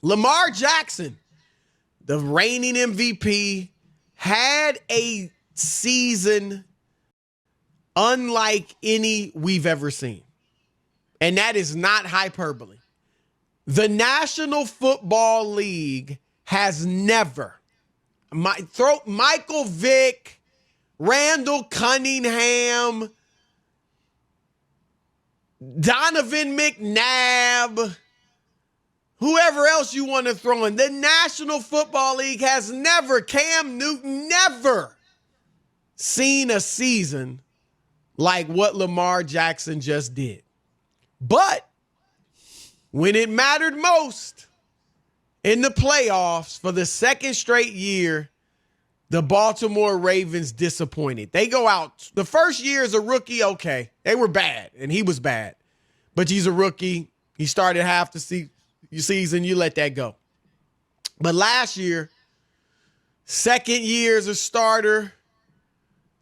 Lamar Jackson, the reigning MVP, had a season unlike any we've ever seen. And that is not hyperbole. The National Football League has never, Michael Vick, Randall Cunningham, Donovan McNabb, whoever else you want to throw in, the National Football League has never, Cam Newton, never seen a season like what Lamar Jackson just did. But when it mattered most in the playoffs for the second straight year, the Baltimore Ravens disappointed. They go out. The first year as a rookie, okay. They were bad, and he was bad. But he's a rookie. He started half the season. You let that go. But last year, second year as a starter,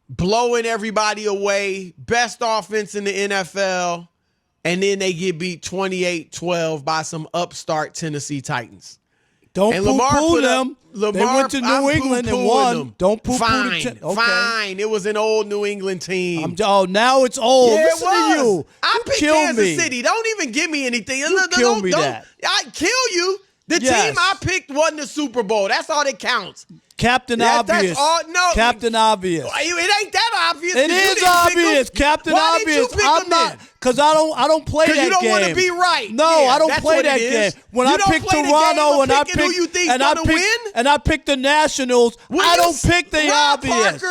blowing everybody away, best offense in the NFL, and then they get beat 28-12 by some upstart Tennessee Titans. Don't poo-poo them. They went to New England and won. Them. Don't poo-poo Fine. Fine. It was an old New England team. Now it's old. Yeah, Listen to you. I picked Kansas City. Don't even give me anything. Kill me that. I kill you. The team I picked won the Super Bowl. That's all that counts. Captain Obvious. That's all. No, Captain Obvious. It ain't that obvious. It is obvious. Captain Obvious. I'm not, because I don't play that game. Because you don't want to be right. No, I don't play that game. When I pick Toronto and I pick the Nationals, I don't pick the obvious.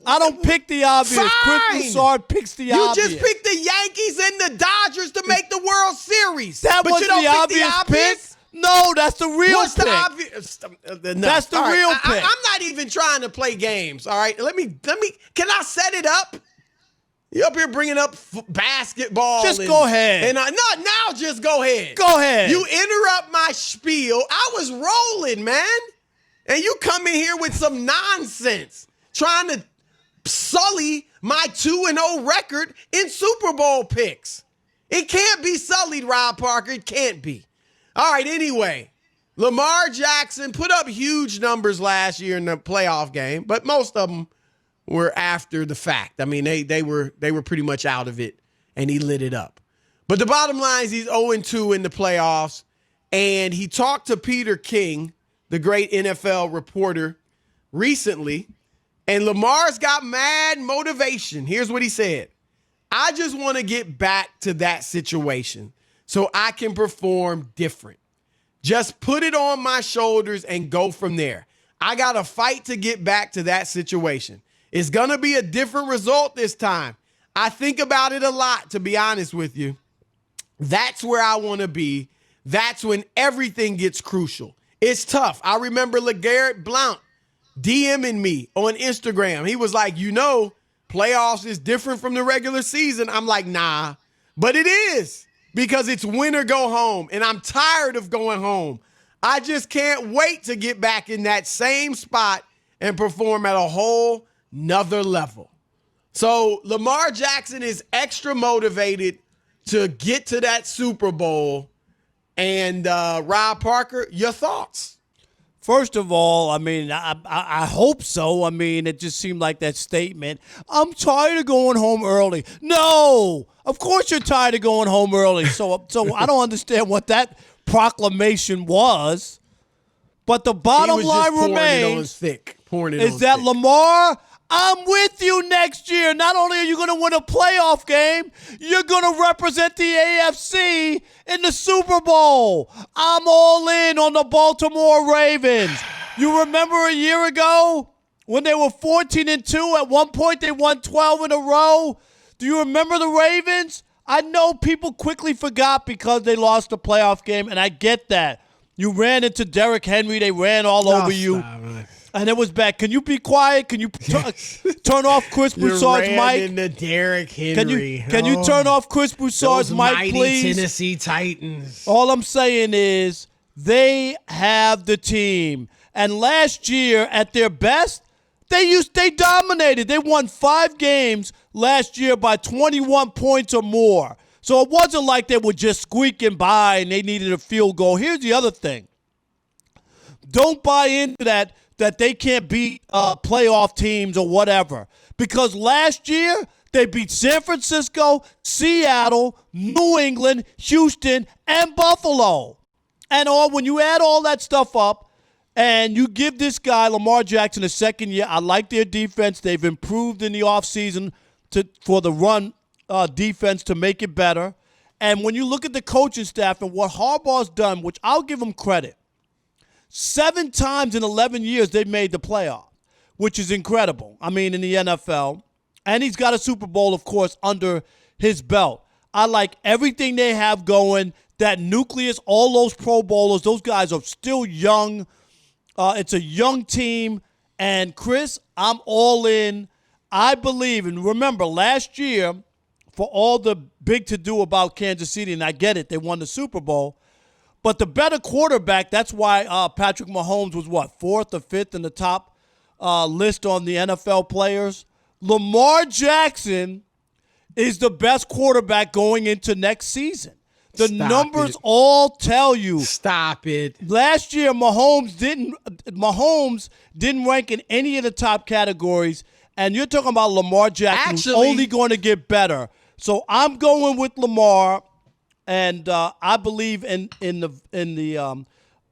I don't pick the obvious. Fine. Chris Broussard picks the obvious. You just picked the Yankees and the Dodgers to make the World Series. That was the obvious pick. No, that's the real What's pick. The obvious? No. That's the real pick. I'm not even trying to play games. All right, let me. Can I set it up? You up here bringing up basketball? Just go ahead. Now just go ahead. Go ahead. You interrupt my spiel. I was rolling, man, and you come in here with some nonsense, trying to sully my 2-0 record in Super Bowl picks. It can't be sullied, Rob Parker. It can't be. All right, anyway, Lamar Jackson put up huge numbers last year in the playoff game, but most of them were after the fact. I mean, they were pretty much out of it, and he lit it up. But the bottom line is he's 0-2 in the playoffs, and he talked to Peter King, the great NFL reporter, recently, and Lamar's got mad motivation. Here's what he said. I just want to get back to that situation so I can perform different. Just put it on my shoulders and go from there. I got to fight to get back to that situation. It's going to be a different result this time. I think about it a lot, to be honest with you. That's where I want to be. That's when everything gets crucial. It's tough. I remember LeGarrette Blount DMing me on Instagram. He was like, playoffs is different from the regular season. I'm like, nah, but it is. Because it's win or go home, and I'm tired of going home. I just can't wait to get back in that same spot and perform at a whole nother level. So Lamar Jackson is extra motivated to get to that Super Bowl. And Rob Parker, your thoughts? First of all, I mean, I hope so. I mean, it just seemed like that statement. I'm tired of going home early. No, of course you're tired of going home early. So I don't understand what that proclamation was. But the bottom line remains is that Lamar, I'm with you next year. Not only are you going to win a playoff game, you're going to represent the AFC in the Super Bowl. I'm all in on the Baltimore Ravens. You remember a year ago when they were 14-2? At one point, they won 12 in a row. Do you remember the Ravens? I know people quickly forgot because they lost the playoff game, and I get that. You ran into Derrick Henry. They ran all over you. And it was bad. Can you be quiet? Can you turn off Chris Broussard's mic? Into Derrick Henry. Can you turn off Chris Broussard's mic, please? Tennessee Titans. All I'm saying is they have the team. And last year, at their best, they dominated. They won 5 games last year by 21 points or more. So it wasn't like they were just squeaking by and they needed a field goal. Here's the other thing. Don't buy into that they can't beat playoff teams or whatever. Because last year, they beat San Francisco, Seattle, New England, Houston, and Buffalo. And when you add all that stuff up and you give this guy, Lamar Jackson, a second year, I like their defense. They've improved in the offseason for the run defense to make it better. And when you look at the coaching staff and what Harbaugh's done, which I'll give him credit, 7 times in 11 years they've made the playoff, which is incredible. I mean, in the NFL. And he's got a Super Bowl, of course, under his belt. I like everything they have going. That nucleus, all those Pro Bowlers, those guys are still young. It's a young team. And, Chris, I'm all in. I believe, and remember, last year, for all the big to-do about Kansas City, and I get it, they won the Super Bowl, but the better quarterback, that's why Patrick Mahomes was, 4th or 5th in the top list on the NFL players. Lamar Jackson is the best quarterback going into next season. The numbers all tell you. Stop it. Last year, Mahomes didn't rank in any of the top categories, and you're talking about Lamar Jackson, who's only going to get better. So I'm going with Lamar, and I believe in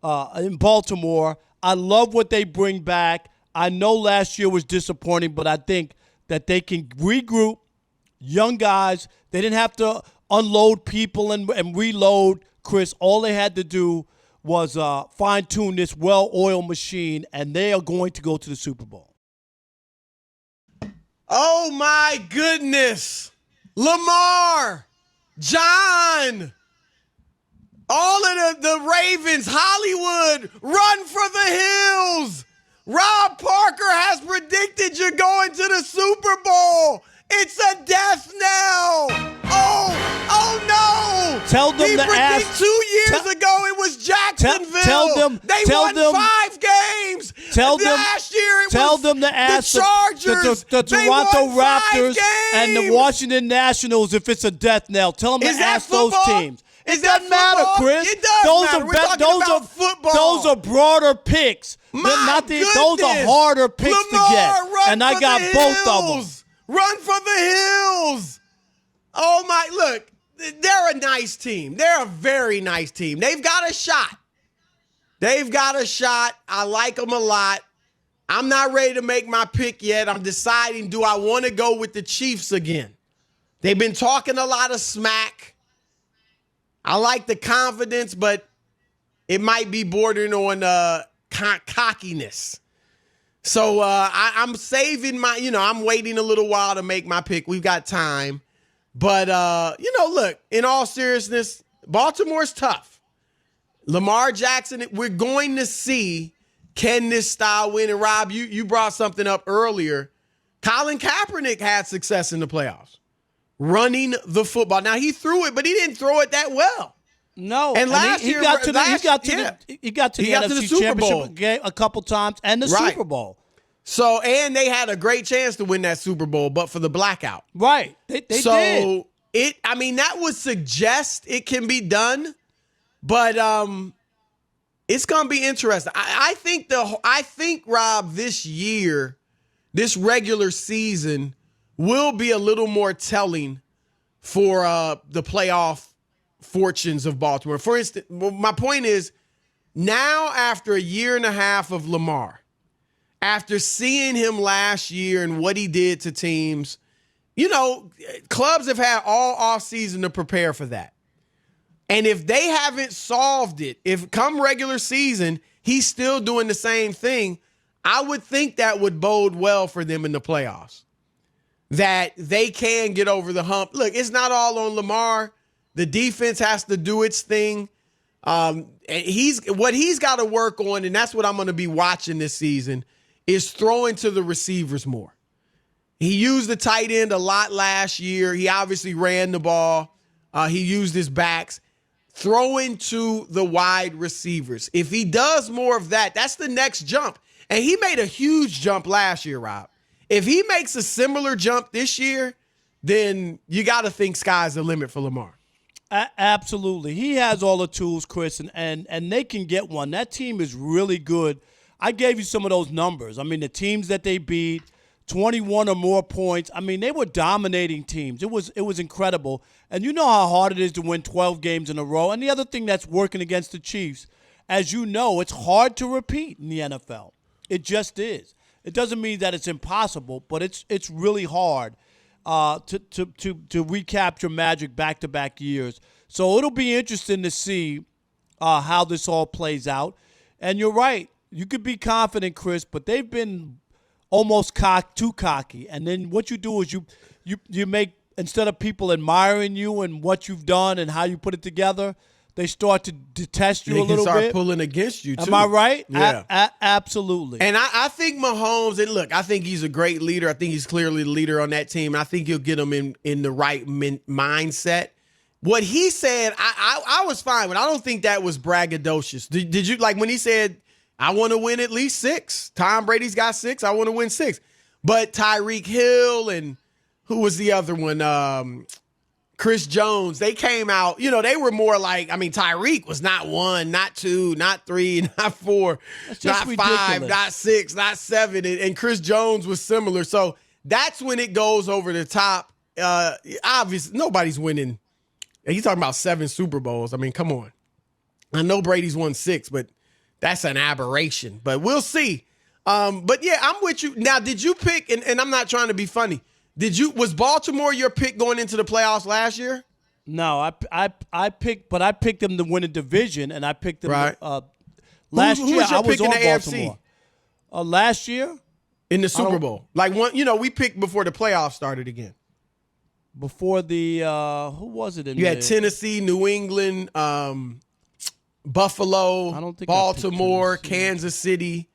Baltimore. I love what they bring back. I know last year was disappointing, but I think that they can regroup young guys. They didn't have to unload people and reload, Chris. All they had to do was fine-tune this well-oiled machine, and they are going to go to the Super Bowl. Oh, my goodness. Lamar, John, all of the Ravens, Hollywood, run for the hills. Rob Parker has predicted you're going to the Super Bowl. It's a death knell. Oh no. Tell them he to predicted ask. 2 years ago it was Jacksonville. They won 5 games. Last year it was to ask the Chargers. the Toronto Raptors and the Washington Nationals if it's a death knell. Tell them to ask those teams. It doesn't matter, Chris. It does matter. We're talking about football. Those are broader picks. Those are harder picks Lamar, to get. And I got both of them. Run for the hills. Oh, my. Look, they're a nice team. They're a very nice team. They've got a shot. I like them a lot. I'm not ready to make my pick yet. I'm deciding, do I want to go with the Chiefs again? They've been talking a lot of smack. I like the confidence, but it might be bordering on cockiness. So I'm saving I'm waiting a little while to make my pick. We've got time. But, look, in all seriousness, Baltimore's tough. Lamar Jackson, we're going to see, can this style win? And, Rob, you brought something up earlier. Colin Kaepernick had success in the playoffs. Running the football. Now, he threw it, but he didn't throw it that well. No. And last year, he got to the NFC Super Bowl Championship game a couple times and the Super Bowl. So, and they had a great chance to win that Super Bowl, but for the blackout. Right. They did. That would suggest it can be done, but it's going to be interesting. I think, Rob, this year, this regular season will be a little more telling for the playoff fortunes of Baltimore. For instance, my point is, now after a year and a half of Lamar, after seeing him last year and what he did to teams, clubs have had all offseason to prepare for that. And if they haven't solved it, if come regular season, he's still doing the same thing, I would think that would bode well for them in the playoffs. That they can get over the hump. Look, it's not all on Lamar. The defense has to do its thing. He's got to work on, and that's what I'm going to be watching this season, is throwing to the receivers more. He used the tight end a lot last year. He obviously ran the ball. He used his backs. Throwing to the wide receivers. If he does more of that, that's the next jump. And he made a huge jump last year, Rob. If he makes a similar jump this year, then you got to think sky's the limit for Lamar. Absolutely. He has all the tools, Chris, and they can get one. That team is really good. I gave you some of those numbers. I mean, the teams that they beat, 21 or more points. I mean, they were dominating teams. It was incredible. And you know how hard it is to win 12 games in a row. And the other thing that's working against the Chiefs, as you know, it's hard to repeat in the NFL. It just is. It doesn't mean that it's impossible, but it's really hard to recapture magic back-to-back years. So it'll be interesting to see how this all plays out. And you're right. You could be confident, Chris, but they've been almost too cocky. And then what you do is you make, instead of people admiring you and what you've done and how you put it together, they start to detest you a little bit. They can start pulling against you, too. Am I right? Yeah. Absolutely. And I think Mahomes, and look, I think he's a great leader. I think he's clearly the leader on that team. I think he'll get them in the right mindset. What he said, I was fine with. I don't think that was braggadocious. Did you, like when he said, I want to win at least 6. Tom Brady's got 6. I want to win 6. But Tyreek Hill and who was the other one? Chris Jones, they came out, they were more like, I mean, Tyreek was not 1, not 2, not 3, not 4, not ridiculous. 5, not 6, not 7. And Chris Jones was similar. So that's when it goes over the top. Obviously, nobody's winning. And he's talking about 7 Super Bowls. I mean, come on. I know Brady's won 6, but that's an aberration. But we'll see. But yeah, I'm with you. Now, did you pick, and I'm not trying to be funny, was Baltimore your pick going into the playoffs last year? No, I picked them to win a division, and I picked them right. Last who year. was your I was pick in on the Baltimore. AFC? Last year in the Super Bowl, like one, we picked before the playoffs started again. Before the who was it? You had Tennessee, New England, Buffalo, Baltimore, Kansas City.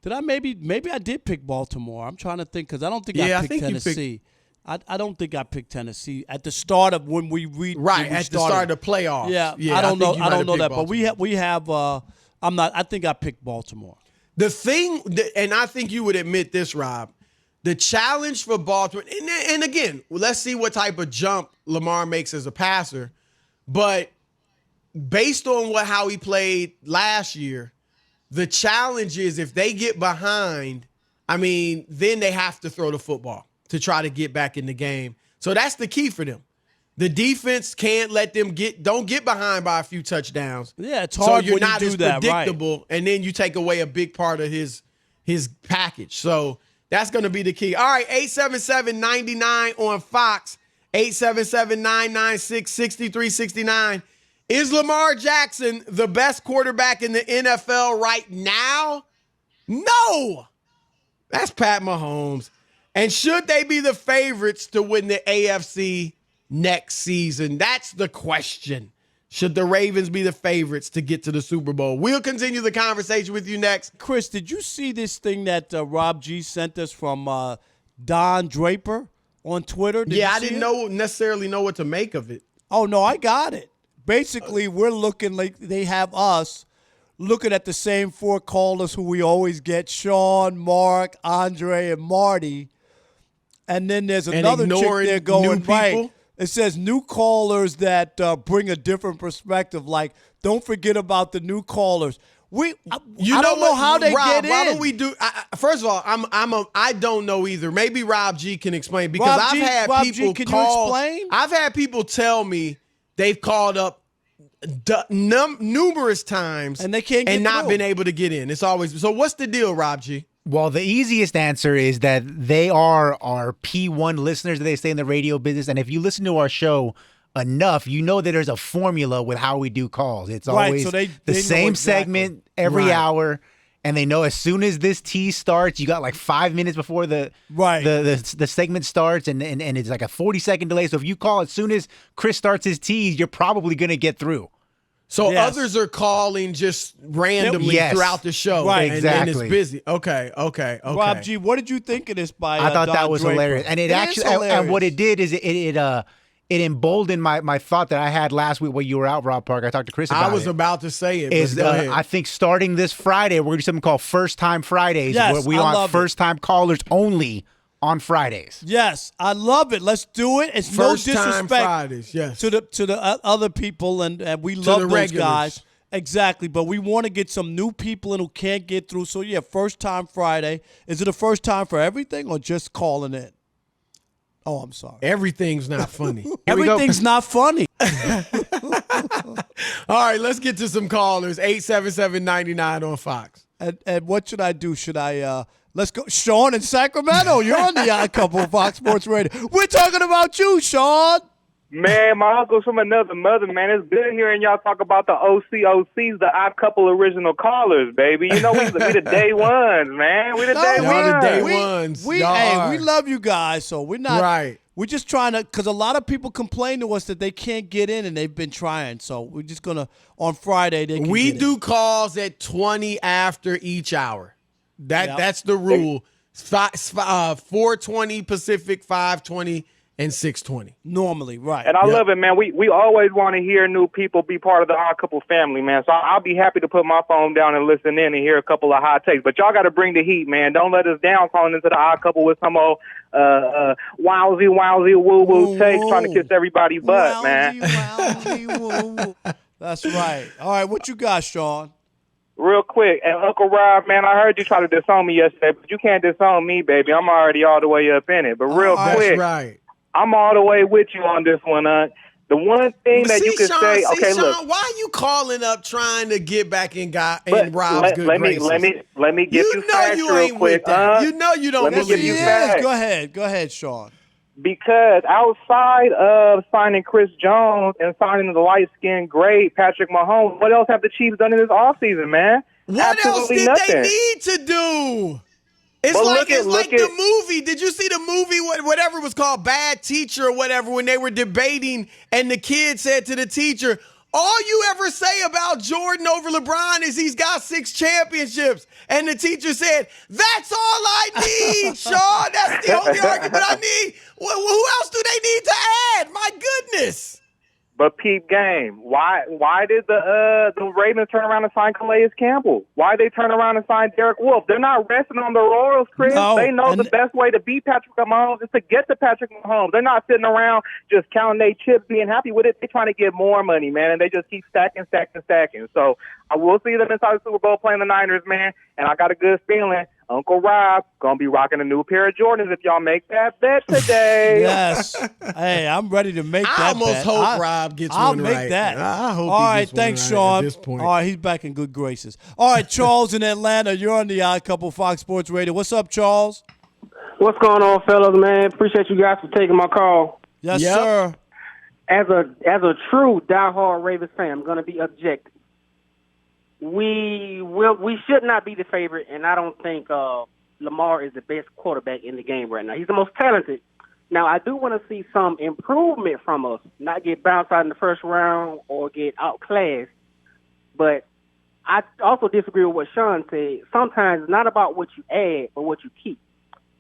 Did I maybe I did pick Baltimore? I'm trying to think because I don't think I picked Tennessee. I don't think I picked Tennessee at the start of when we read the start of the playoffs. Yeah, I don't know that, Baltimore. But we have. I'm not. I think I picked Baltimore. The thing, and I think you would admit this, Rob. The challenge for Baltimore, and again, let's see what type of jump Lamar makes as a passer. But based on how he played last year, the challenge is if they get behind, I mean, then they have to throw the football to try to get back in the game. So that's the key for them. The defense can't let them don't get behind by a few touchdowns. Yeah, it's hard so you're when not you do as that, predictable, right. And then you take away a big part of his package. So that's going to be the key. All right, 877-99 on Fox, 877-996-6369. Is Lamar Jackson the best quarterback in the NFL right now? No. That's Pat Mahomes. And should they be the favorites to win the AFC next season? That's the question. Should the Ravens be the favorites to get to the Super Bowl? We'll continue the conversation with you next. Chris, did you see this thing that Rob G sent us from Don Draper on Twitter? I didn't necessarily know what to make of it. Oh, no, I got it. Basically, we're looking like they have us looking at the same 4 callers who we always get, Sean, Mark, Andre, and Marty. And then there's another chick there going, right. It says new callers that bring a different perspective. Like, don't forget about the new callers. I don't know how they get in. Why don't we do? First of all, I don't know either. Maybe Rob G can explain because I've had people call. You explain? I've had people tell me they've called up numerous times and they can't get and not through. Been able to get in. It's always so. What's the deal, Rob G? Well, the easiest answer is that they are our P1 listeners. They stay in the radio business. And if you listen to our show enough, you know that there's a formula with how we do calls. It's always the same segment every hour. And they know as soon as this tease starts, you got like 5 minutes before the segment starts. And it's like a 40-second delay. So if you call as soon as Chris starts his tease, you're probably going to get through. So others are calling just randomly throughout the show. Right, exactly. And it's busy. Okay. Rob G, what did you think of this I thought Don that was Draper? hilarious. And it actually, and what it did is it emboldened my thought that I had last week when you were out, Rob Parker. I talked to Chris about it. I was about to say it. I think starting this Friday, we're going to do something called First Time Fridays, where we want first-time callers only on Fridays. Yes, I love it. Let's do it. It's First no disrespect time Fridays, yes. to the other people, and we love the those regulars. guys. Exactly, but we want to get some new people in who can't get through. So, yeah, first time Friday. Is it a first time for everything or just calling in? Oh, I'm sorry. Everything's not funny. Everything's not funny. All right, let's get to some callers. 877-99 on Fox. And what should I do? Should I let's go. Sean in Sacramento, you're on the Odd Couple of Fox Sports Radio. We're talking about you, Sean. Man, my uncle's from another mother, man. It's good hearing y'all talk about the OCOCs, the Odd Couple original callers, baby. You know, we the day ones, man. We the day Y'all ones. the day ones. We love you guys, so we're not. Right. We're just trying to, because a lot of people complain to us that they can't get in, and they've been trying. So we're just going to, on Friday, they can We get do in. calls at 20 after each hour. That's the rule. 4:20 Pacific, 5:20, and 6:20. Normally, right. And I love it, man. We always want to hear new people be part of the Odd Couple family, man. So I'll be happy to put my phone down and listen in and hear a couple of hot takes. But y'all got to bring the heat, man. Don't let us down calling into the Odd Couple with some old wowsy, woo-woo takes trying to kiss everybody's butt, man. Wowsy, woo-woo. That's right. All right, what you got, Sean? Real quick, and Uncle Rob, man, I heard you try to disown me yesterday, but you can't disown me, baby. I'm already all the way up in it. But real quick, That's right. I'm all the way with you on this one, The one thing that you can say, okay, Sean, look. why are you calling up trying to get back in Rob's good graces? Let me give you facts you real ain't quick. with that. You know you don't Let me believe give you that. facts. Go ahead, Sean. Because outside of signing Chris Jones and signing the light-skinned great Patrick Mahomes, what else have the Chiefs done in this offseason, man? What Absolutely else did nothing. they need to do? It's But like look the at- movie. Did you see the movie, whatever it was called, Bad Teacher or whatever, when they were debating and the kid said to the teacher, all you ever say about Jordan over LeBron is he's got 6 championships. And the teacher said, that's all I need, Sean. That's the only argument I need. Well, who else do they need to add? My goodness. But peep game. Why did the Ravens turn around and sign Calais Campbell? Why they turn around and sign Derek Wolfe? They're not resting on the laurels, Chris. No, they know the best way to beat Patrick Mahomes is to get to Patrick Mahomes. They're not sitting around just counting their chips, being happy with it. They're trying to get more money, man, and they just keep stacking. So I will see them inside the Super Bowl playing the Niners, man, and I got a good feeling Uncle Rob gonna be rocking a new pair of Jordans if y'all make that bet today. Yes. Hey, I'm ready to make that I almost bet. hope Rob gets I'll one right. I'll make that. I hope All he right, gets thanks, one Sean. right at this point. All right, he's back in good graces. All right, Charles in Atlanta, you're on the Odd Couple Fox Sports Radio. What's up, Charles? What's going on, fellas, man? Appreciate you guys for taking my call. Yes, Yep. sir. As a true diehard Ravens fan, I'm going to be objective. We should not be the favorite, and I don't think Lamar is the best quarterback in the game right now. He's the most talented. Now, I do want to see some improvement from us, not get bounced out in the first round or get outclassed. But I also disagree with what Sean said. Sometimes it's not about what you add, but what you keep.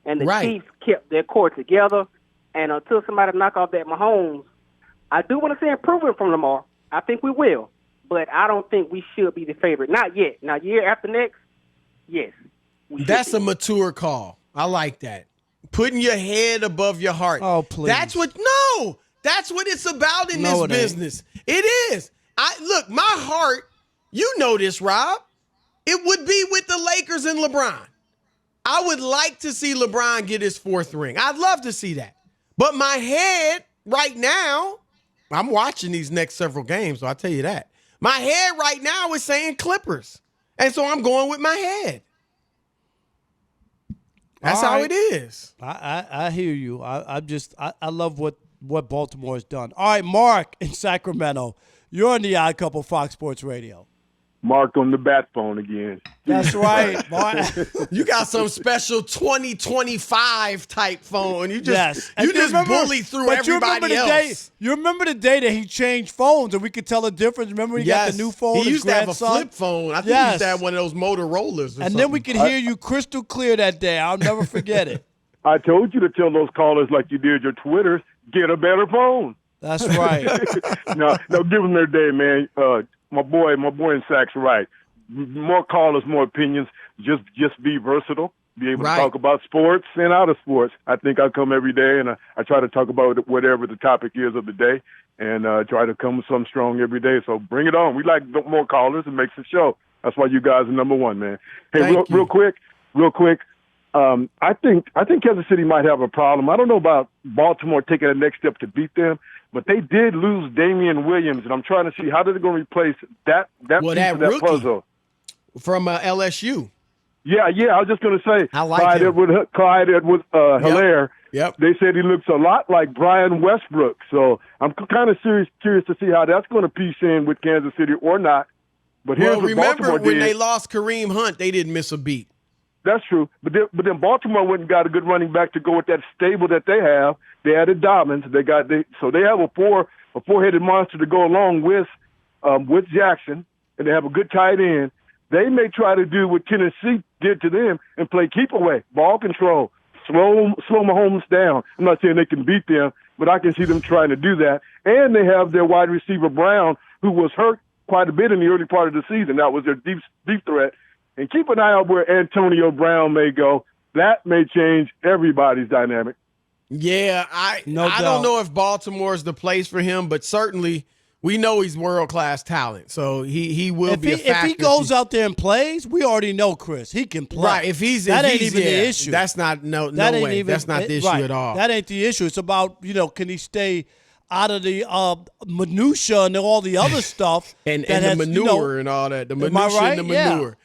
And the Right. Chiefs kept their core together. And until somebody knock off that Mahomes, I do want to see improvement from Lamar. I think we will. But I don't think we should be the favorite. Not yet. Now, year after next, yes. That's a mature call. I like that. Putting your head above your heart. Oh, please. That's what it's about in No, this it ain't. business. It is. Look, my heart, you know this, Rob. It would be with the Lakers and LeBron. I would like to see LeBron get his 4th ring. I'd love to see that. But my head right now, I'm watching these next several games, so I'll tell you that. My head right now is saying Clippers. And so I'm going with my head. That's All how right. it is. I hear you. I love what Baltimore has done. All right, Mark in Sacramento, you're on the Odd Couple Fox Sports Radio. Mark on the bat phone again. That's right, Mark. You got some special 2025 type phone. You just Yes. And you just bully through but everybody else. You remember the day that he changed phones and we could tell the difference? Remember he got the new phone? He his used to have a grandson? flip phone. I think he used to have one of those Motorola's. And then we could hear you crystal clear that day. I'll never forget it. I told you to tell those callers like you did your Twitters, get a better phone. That's right. No, give them their day, man. My boy in Sac's right. More callers, more opinions. Just be versatile. be able to talk about sports and out of sports. I think I come every day, and I try to talk about whatever the topic is of the day, and try to come with something strong every day. So bring it on. We like more callers. It makes the show. That's why you guys are number one, man. Hey, real quick. I think Kansas City might have a problem. I don't know about Baltimore taking the next step to beat them, but they did lose Damian Williams, and I'm trying to see how they're going to replace that piece of that puzzle from LSU. Yeah. I was just going to say, I like him. Clyde Edwards-Helaire. Yep. They said he looks a lot like Brian Westbrook. So I'm kind of curious to see how that's going to piece in with Kansas City or not. But here's what remember Baltimore when did. they lost Kareem Hunt, they didn't miss a beat. That's true. But then Baltimore went and got a good running back to go with that stable that they have. They added Dobbins. So they have a four-headed monster to go along with Jackson, and they have a good tight end. They may try to do what Tennessee did to them and play keep away, ball control, slow Mahomes down. I'm not saying they can beat them, but I can see them trying to do that. And they have their wide receiver Brown, who was hurt quite a bit in the early part of the season. That was their deep threat. And keep an eye out where Antonio Brown may go. That may change everybody's dynamic. Yeah, I don't know if Baltimore is the place for him, but certainly we know he's world-class talent, so he will be a factor. If he goes out there and plays, we already know, Chris, he can play. Right, ain't even the issue. That's not no way. That's not the issue at all. That ain't the issue. It's about, can he stay out of the minutia and all the other stuff. and the manure and all that. The minutia and the manure.